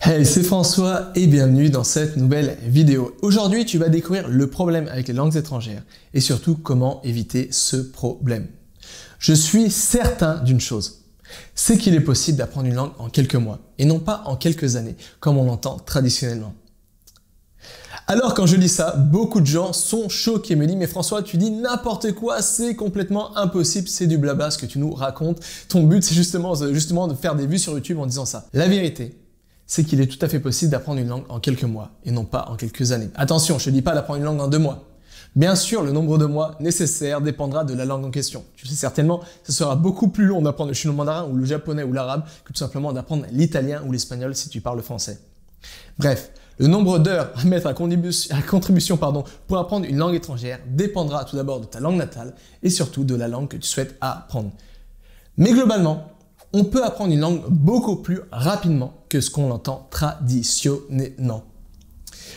Hey, c'est François et bienvenue dans cette nouvelle vidéo. Aujourd'hui, tu vas découvrir le problème avec les langues étrangères et surtout comment éviter ce problème. Je suis certain d'une chose, c'est qu'il est possible d'apprendre une langue en quelques mois et non pas en quelques années comme on l'entend traditionnellement. Alors quand je dis ça, beaucoup de gens sont choqués et me disent « Mais François, tu dis n'importe quoi, c'est complètement impossible, c'est du blabla ce que tu nous racontes. Ton but c'est justement de faire des vues sur YouTube en disant ça. » La vérité, c'est qu'il est tout à fait possible d'apprendre une langue en quelques mois et non pas en quelques années. Attention, je ne dis pas d'apprendre une langue en 2 mois. Bien sûr, le nombre de mois nécessaires dépendra de la langue en question. Tu sais certainement, ce sera beaucoup plus long d'apprendre le chinois mandarin ou le japonais ou l'arabe que tout simplement d'apprendre l'italien ou l'espagnol si tu parles français. Bref, le nombre d'heures à mettre à contribution pour apprendre une langue étrangère dépendra tout d'abord de ta langue natale et surtout de la langue que tu souhaites apprendre. Mais globalement, on peut apprendre une langue beaucoup plus rapidement que ce qu'on entend traditionnellement.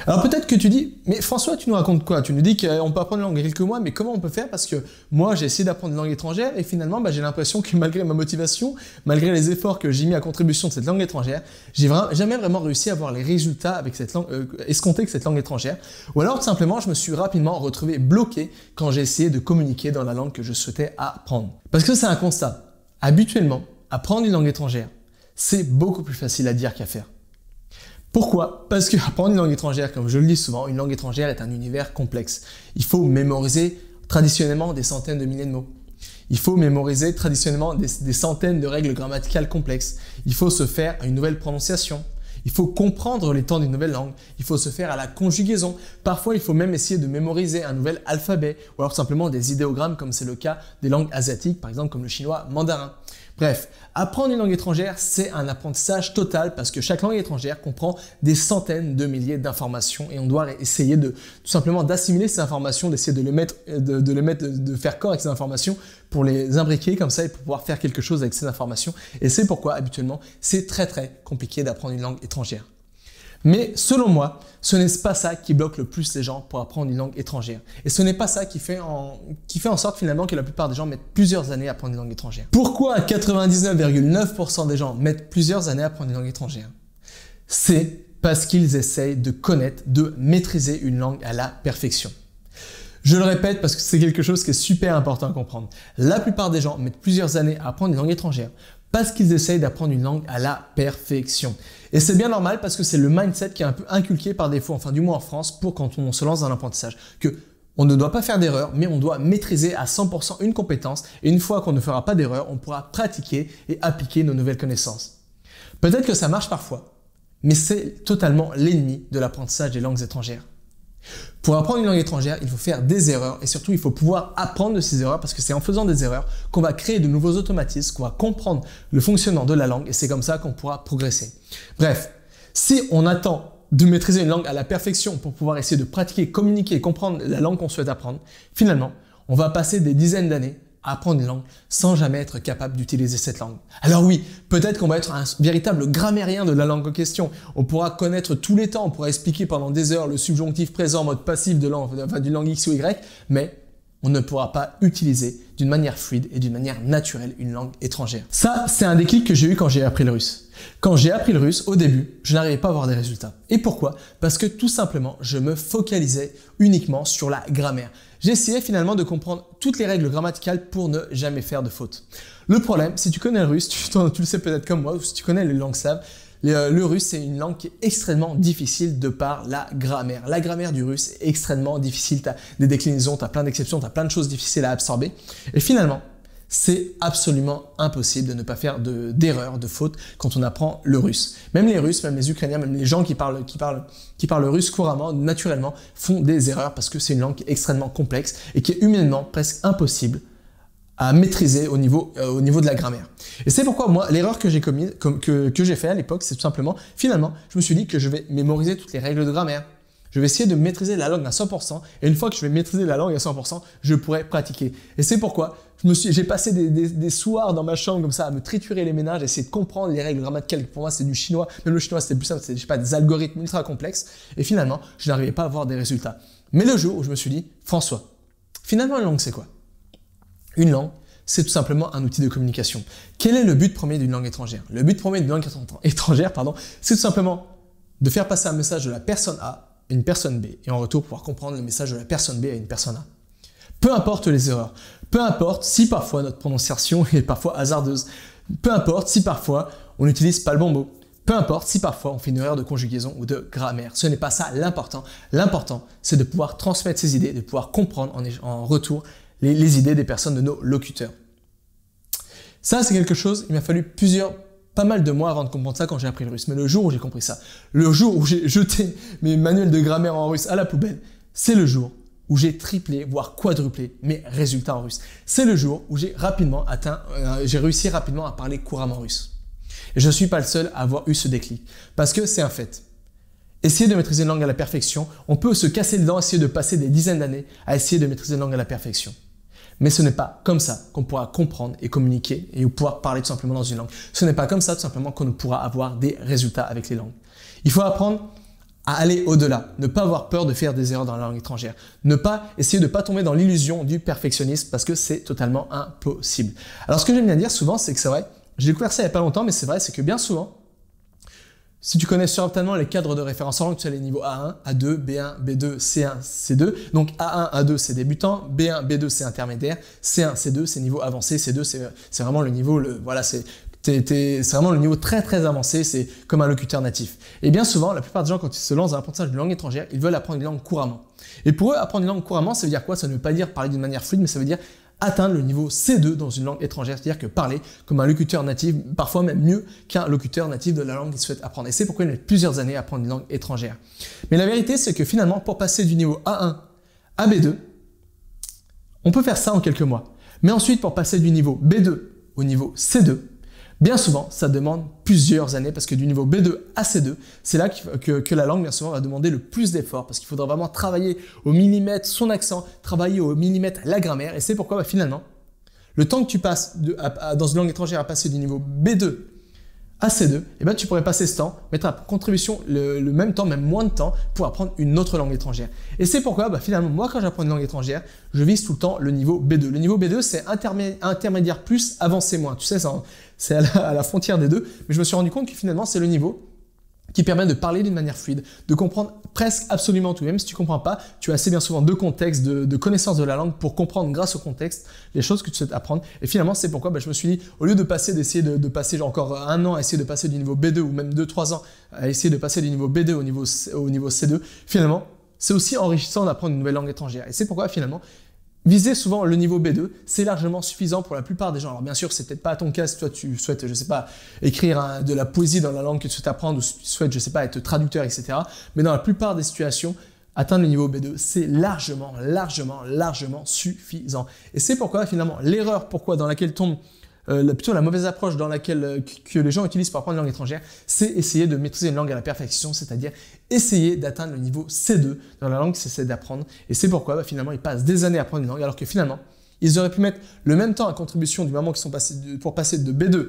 Alors peut-être que tu dis, mais François, tu nous racontes quoi? Tu nous dis qu'on peut apprendre une langue en quelques mois, mais comment on peut faire? Parce que moi, j'ai essayé d'apprendre une langue étrangère et finalement, j'ai l'impression que malgré ma motivation, malgré les efforts que j'ai mis à contribution de cette langue étrangère, j'ai jamais vraiment réussi à avoir les résultats avec cette langue, escomptés avec cette langue étrangère. Ou alors, tout simplement, je me suis rapidement retrouvé bloqué quand j'ai essayé de communiquer dans la langue que je souhaitais apprendre. Parce que c'est un constat. Habituellement, apprendre une langue étrangère, c'est beaucoup plus facile à dire qu'à faire. Pourquoi? Parce que apprendre une langue étrangère, comme je le dis souvent, une langue étrangère est un univers complexe. Il faut mémoriser traditionnellement des centaines de milliers de mots. Il faut mémoriser traditionnellement des centaines de règles grammaticales complexes. Il faut se faire une nouvelle prononciation. Il faut comprendre les temps d'une nouvelle langue. Il faut se faire à la conjugaison. Parfois, il faut même essayer de mémoriser un nouvel alphabet ou alors simplement des idéogrammes comme c'est le cas des langues asiatiques, par exemple comme le chinois mandarin. Bref, apprendre une langue étrangère, c'est un apprentissage total parce que chaque langue étrangère comprend des centaines de milliers d'informations et on doit essayer tout simplement d'assimiler ces informations, d'essayer de faire corps avec ces informations pour les imbriquer comme ça et pour pouvoir faire quelque chose avec ces informations. Et c'est pourquoi, habituellement, c'est très compliqué d'apprendre une langue étrangère. Mais selon moi, ce n'est pas ça qui bloque le plus les gens pour apprendre une langue étrangère. Et ce n'est pas ça qui fait en sorte finalement que la plupart des gens mettent plusieurs années à apprendre une langue étrangère. Pourquoi 99,9% des gens mettent plusieurs années à apprendre une langue étrangère? C'est parce qu'ils essayent de connaître, de maîtriser une langue à la perfection. Je le répète parce que c'est quelque chose qui est super important à comprendre. La plupart des gens mettent plusieurs années à apprendre une langue étrangère parce qu'ils essayent d'apprendre une langue à la perfection. Et c'est bien normal parce que c'est le mindset qui est un peu inculqué par défaut, enfin du moins en France, pour quand on se lance dans l'apprentissage, que on ne doit pas faire d'erreur, mais on doit maîtriser à 100% une compétence et une fois qu'on ne fera pas d'erreur, on pourra pratiquer et appliquer nos nouvelles connaissances. Peut-être que ça marche parfois, mais c'est totalement l'ennemi de l'apprentissage des langues étrangères. Pour apprendre une langue étrangère, il faut faire des erreurs et surtout il faut pouvoir apprendre de ces erreurs parce que c'est en faisant des erreurs qu'on va créer de nouveaux automatismes, qu'on va comprendre le fonctionnement de la langue et c'est comme ça qu'on pourra progresser. Bref, si on attend de maîtriser une langue à la perfection pour pouvoir essayer de pratiquer, communiquer et comprendre la langue qu'on souhaite apprendre, finalement, on va passer des dizaines d'années à apprendre une langue sans jamais être capable d'utiliser cette langue. Alors oui, peut-être qu'on va être un véritable grammairien de la langue en question. On pourra connaître tous les temps, on pourra expliquer pendant des heures le subjonctif présent en mode passif d'une langue X ou Y, mais on ne pourra pas utiliser d'une manière fluide et d'une manière naturelle une langue étrangère. Ça, c'est un déclic que j'ai eu quand j'ai appris le russe. Quand j'ai appris le russe, au début, je n'arrivais pas à avoir des résultats. Et pourquoi? Parce que tout simplement, je me focalisais uniquement sur la grammaire. J'essayais finalement de comprendre toutes les règles grammaticales pour ne jamais faire de fautes. Le problème, si tu connais le russe, tu le sais peut-être comme moi, ou si tu connais les langues slaves, le russe, c'est une langue qui est extrêmement difficile de par la grammaire. La grammaire du russe est extrêmement difficile, tu as des déclinaisons, tu as plein d'exceptions, tu as plein de choses difficiles à absorber. Et finalement, c'est absolument impossible de ne pas faire d'erreurs, de fautes quand on apprend le russe. Même les Russes, même les Ukrainiens, même les gens qui parlent le russe couramment, naturellement, font des erreurs parce que c'est une langue qui est extrêmement complexe et qui est humainement presque impossible à maîtriser au niveau de la grammaire. Et c'est pourquoi moi, l'erreur que j'ai commise, que j'ai fait à l'époque, c'est tout simplement, finalement, je me suis dit que je vais mémoriser toutes les règles de grammaire. Je vais essayer de maîtriser la langue à 100% et une fois que je vais maîtriser la langue à 100%, je pourrai pratiquer. Et c'est pourquoi j'ai passé des soirs dans ma chambre comme ça à me triturer les méninges, à essayer de comprendre les règles grammaticales. Pour moi, c'est du chinois. Même le chinois, c'était plus simple, c'était des algorithmes ultra complexes. Et finalement, je n'arrivais pas à avoir des résultats. Mais le jour où je me suis dit, François, finalement, une langue, c'est quoi? Une langue, c'est tout simplement un outil de communication. Quel est le but premier d'une langue étrangère? Le but premier d'une langue étrangère, c'est tout simplement de faire passer un message de la personne A à une personne B et en retour pouvoir comprendre le message de la personne B à une personne A. Peu importe les erreurs, peu importe si parfois notre prononciation est parfois hasardeuse, peu importe si parfois on n'utilise pas le bon mot, peu importe si parfois on fait une erreur de conjugaison ou de grammaire. Ce n'est pas ça l'important. L'important, c'est de pouvoir transmettre ces idées, de pouvoir comprendre en retour les idées des personnes de nos locuteurs. Ça, c'est quelque chose, il m'a fallu pas mal de mois avant de comprendre ça quand j'ai appris le russe. Mais le jour où j'ai compris ça, le jour où j'ai jeté mes manuels de grammaire en russe à la poubelle, c'est le jour où j'ai triplé, voire quadruplé mes résultats en russe. C'est le jour où j'ai réussi rapidement à parler couramment russe. Et je ne suis pas le seul à avoir eu ce déclic, parce que c'est un fait. Essayer de maîtriser une langue à la perfection, on peut se casser les dents, essayer de passer des dizaines d'années à essayer de maîtriser une langue à la perfection. Mais ce n'est pas comme ça qu'on pourra comprendre et communiquer et pouvoir parler tout simplement dans une langue. Ce n'est pas comme ça tout simplement qu'on pourra avoir des résultats avec les langues. Il faut apprendre à aller au-delà, ne pas avoir peur de faire des erreurs dans la langue étrangère, essayer de ne pas tomber dans l'illusion du perfectionnisme parce que c'est totalement impossible. Alors ce que j'aime bien dire souvent, c'est que c'est vrai, j'ai découvert ça il n'y a pas longtemps, mais c'est vrai, c'est que bien souvent, si tu connais certainement les cadres de référence en langue, tu as les niveaux A1, A2, B1, B2, C1, C2. Donc A1, A2, c'est débutant, B1, B2, c'est intermédiaire, C1, C2, c'est niveau avancé, C2, c'est vraiment le niveau, c'est vraiment le niveau très très avancé, c'est comme un locuteur natif. Et bien souvent, la plupart des gens, quand ils se lancent dans l'apprentissage d'une langue étrangère, ils veulent apprendre une langue couramment. Et pour eux, apprendre une langue couramment, ça veut dire quoi? Ça ne veut pas dire parler d'une manière fluide, mais ça veut dire atteindre le niveau C2 dans une langue étrangère, c'est-à-dire que parler comme un locuteur natif, parfois même mieux qu'un locuteur natif de la langue qu'il souhaite apprendre. Et c'est pourquoi il met plusieurs années à apprendre une langue étrangère. Mais la vérité, c'est que finalement, pour passer du niveau A1 à B2, on peut faire ça en quelques mois. Mais ensuite, pour passer du niveau B2 au niveau C2, bien souvent, ça demande plusieurs années parce que du niveau B2 à C2, c'est là que la langue, bien souvent, va demander le plus d'efforts parce qu'il faudra vraiment travailler au millimètre son accent, travailler au millimètre la grammaire. Et c'est pourquoi, finalement, le temps que tu passes dans une langue étrangère à passer du niveau B2 à C2, tu pourrais passer ce temps, mettre à contribution le même temps, même moins de temps, pour apprendre une autre langue étrangère. Et c'est pourquoi, finalement, moi, quand j'apprends une langue étrangère, je vise tout le temps le niveau B2. Le niveau B2, c'est intermédiaire plus, avancé moins. Tu sais, c'est à la frontière des deux. Mais je me suis rendu compte que finalement, c'est le niveau qui permet de parler d'une manière fluide, de comprendre presque absolument tout. Même si tu ne comprends pas, tu as assez bien souvent de contexte, de connaissance de la langue pour comprendre grâce au contexte les choses que tu souhaites apprendre. Et finalement, c'est pourquoi je me suis dit, au lieu d'essayer de passer encore un an à essayer de passer du niveau B2 ou même 2-3 ans à essayer de passer du niveau B2 au niveau C2, finalement, c'est aussi enrichissant d'apprendre une nouvelle langue étrangère. Et c'est pourquoi finalement, viser souvent le niveau B2, c'est largement suffisant pour la plupart des gens. Alors bien sûr, c'est peut-être pas à ton cas si toi tu souhaites, je sais pas, écrire de la poésie dans la langue que tu souhaites apprendre ou si tu souhaites, je sais pas, être traducteur, etc. Mais dans la plupart des situations, atteindre le niveau B2, c'est largement suffisant. Et c'est pourquoi finalement, l'erreur dans laquelle tombe plutôt la mauvaise approche que les gens utilisent pour apprendre une langue étrangère, c'est essayer de maîtriser une langue à la perfection, c'est-à-dire essayer d'atteindre le niveau C2 dans la langue qu'ils essaient d'apprendre. Et c'est pourquoi finalement ils passent des années à apprendre une langue, alors que finalement ils auraient pu mettre le même temps à contribution du moment qu'ils sont passés pour passer de B2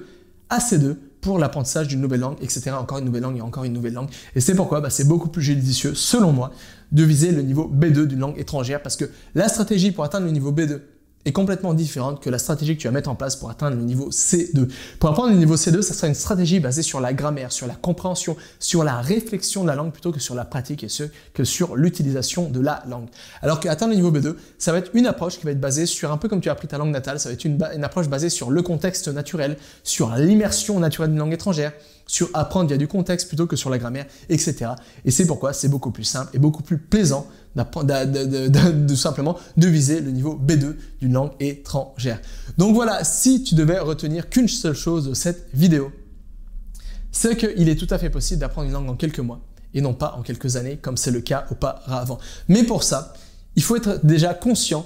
à C2 pour l'apprentissage d'une nouvelle langue, etc. Encore une nouvelle langue et encore une nouvelle langue. Et c'est pourquoi c'est beaucoup plus judicieux, selon moi, de viser le niveau B2 d'une langue étrangère, parce que la stratégie pour atteindre le niveau B2 est complètement différente que la stratégie que tu vas mettre en place pour atteindre le niveau C2. Pour apprendre le niveau C2, ça sera une stratégie basée sur la grammaire, sur la compréhension, sur la réflexion de la langue plutôt que sur la pratique et que sur l'utilisation de la langue. Alors qu'atteindre le niveau B2, ça va être une approche qui va être basée sur un peu comme tu as appris ta langue natale, ça va être une approche basée sur le contexte naturel, sur l'immersion naturelle d'une langue étrangère, sur apprendre via du contexte plutôt que sur la grammaire, etc. Et c'est pourquoi c'est beaucoup plus simple et beaucoup plus plaisant simplement de viser le niveau B2 d'une langue étrangère. Donc voilà, si tu devais retenir qu'une seule chose de cette vidéo, c'est qu'il est tout à fait possible d'apprendre une langue en quelques mois et non pas en quelques années comme c'est le cas auparavant. Mais pour ça, il faut être déjà conscient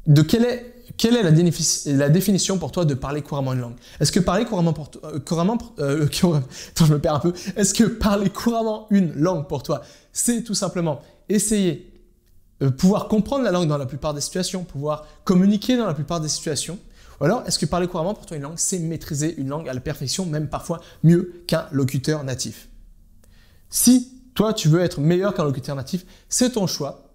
de quelle est la définition pour toi de parler couramment une langue. Est-ce que parler couramment je me perds un peu. Est-ce que parler couramment une langue pour toi, c'est tout simplement essayer pouvoir comprendre la langue dans la plupart des situations, pouvoir communiquer dans la plupart des situations? Ou alors, est-ce que parler couramment pour toi une langue, c'est maîtriser une langue à la perfection, même parfois mieux qu'un locuteur natif? Si toi, tu veux être meilleur qu'un locuteur natif, c'est ton choix.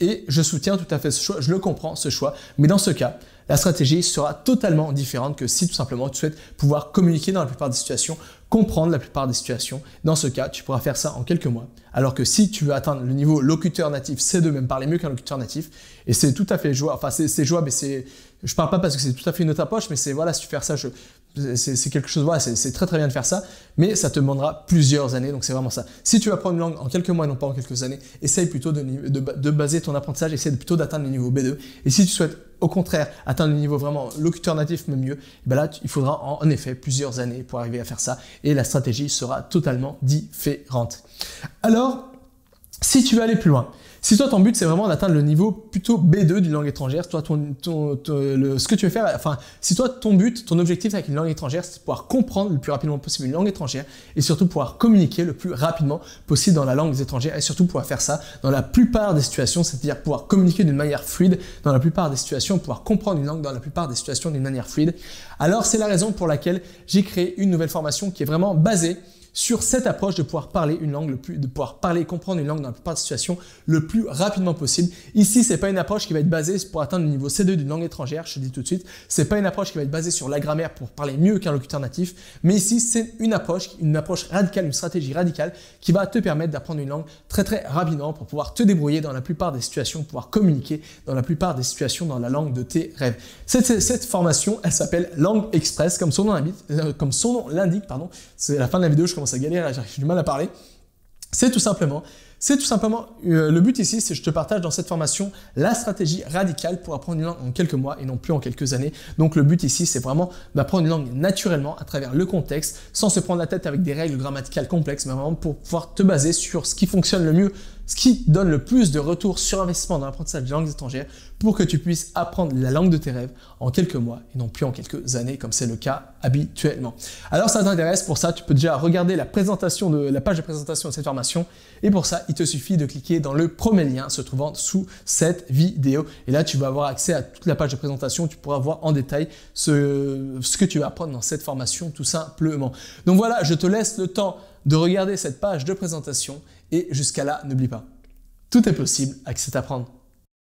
Et je soutiens tout à fait ce choix, je le comprends ce choix, mais dans ce cas, la stratégie sera totalement différente que si tout simplement tu souhaites pouvoir communiquer dans la plupart des situations, comprendre la plupart des situations. Dans ce cas, tu pourras faire ça en quelques mois. Alors que si tu veux atteindre le niveau locuteur natif C2, même parler mieux qu'un locuteur natif, et c'est tout à fait jouable, enfin c'est jouable, et je parle pas parce que c'est tout à fait une autre approche, mais c'est voilà, si tu fais ça, c'est quelque chose, voilà, c'est très très bien de faire ça, mais ça te demandera plusieurs années, donc c'est vraiment ça. Si tu vas apprendre une langue en quelques mois et non pas en quelques années, essaye plutôt de baser ton apprentissage, essaye plutôt d'atteindre le niveau B2, et si tu souhaites au contraire atteindre le niveau vraiment locuteur natif, même mieux, ben là il faudra en effet plusieurs années pour arriver à faire ça, et la stratégie sera totalement différente. Alors, si tu veux aller plus loin, si toi ton but c'est vraiment d'atteindre le niveau plutôt B2 d'une langue étrangère, toi ce que tu veux faire, enfin si toi ton but, ton objectif avec une langue étrangère, c'est de pouvoir comprendre le plus rapidement possible une langue étrangère et surtout pouvoir communiquer le plus rapidement possible dans la langue étrangère et surtout pouvoir faire ça dans la plupart des situations, c'est-à-dire pouvoir communiquer d'une manière fluide dans la plupart des situations, pouvoir comprendre une langue dans la plupart des situations d'une manière fluide. Alors c'est la raison pour laquelle j'ai créé une nouvelle formation qui est vraiment basée sur cette approche de pouvoir parler une langue, de pouvoir parler et comprendre une langue dans la plupart des situations le plus rapidement possible. Ici, c'est pas une approche qui va être basée pour atteindre le niveau C2 d'une langue étrangère, je te dis tout de suite. C'est pas une approche qui va être basée sur la grammaire pour parler mieux qu'un locuteur natif, mais ici, c'est une approche radicale, une stratégie radicale qui va te permettre d'apprendre une langue très très rapidement pour pouvoir te débrouiller dans la plupart des situations, pouvoir communiquer dans la plupart des situations dans la langue de tes rêves. Cette formation, elle s'appelle Langue Express, comme son nom l'indique, pardon. C'est la fin de la vidéo, je commence à galérer, j'ai du mal à parler. C'est tout simplement le but ici, c'est que je te partage dans cette formation la stratégie radicale pour apprendre une langue en quelques mois et non plus en quelques années. Donc le but ici, c'est vraiment d'apprendre une langue naturellement à travers le contexte, sans se prendre la tête avec des règles grammaticales complexes, mais vraiment pour pouvoir te baser sur ce qui fonctionne le mieux, ce qui donne le plus de retour sur investissement dans l'apprentissage des langues étrangères pour que tu puisses apprendre la langue de tes rêves en quelques mois et non plus en quelques années comme c'est le cas habituellement. Alors ça t'intéresse, pour ça tu peux déjà regarder la page de présentation de cette formation et pour ça il te suffit de cliquer dans le premier lien se trouvant sous cette vidéo et là tu vas avoir accès à toute la page de présentation, tu pourras voir en détail ce que tu vas apprendre dans cette formation tout simplement. Donc voilà, je te laisse le temps de regarder cette page de présentation et jusqu'à là, n'oublie pas, tout est possible avec cet apprendre.